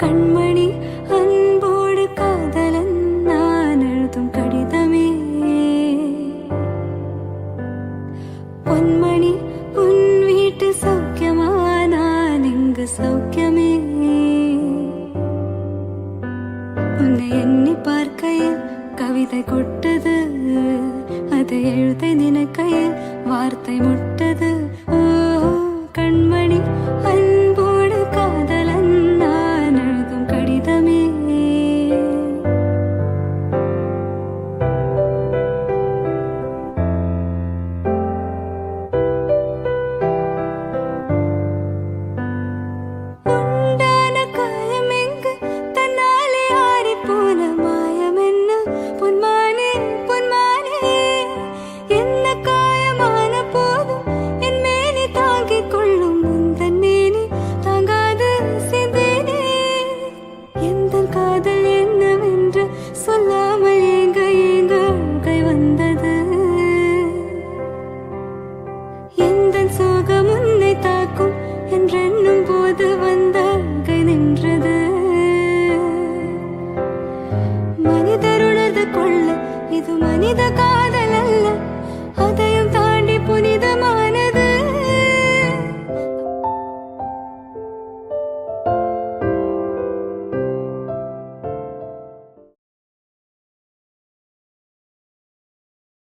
கண்மணி அன்போடு காதலன் நான் எழுதும் கடிதமே. பொன்மணி உன் வீட்டு சௌக்கியமா, நான் இங்கு சௌக்கியமே. உன்னை எண்ணி பார்க்கையில் கவிதை கொட்டது, அதை எழுத நினைக்கையில் வார்த்தை முட்டது.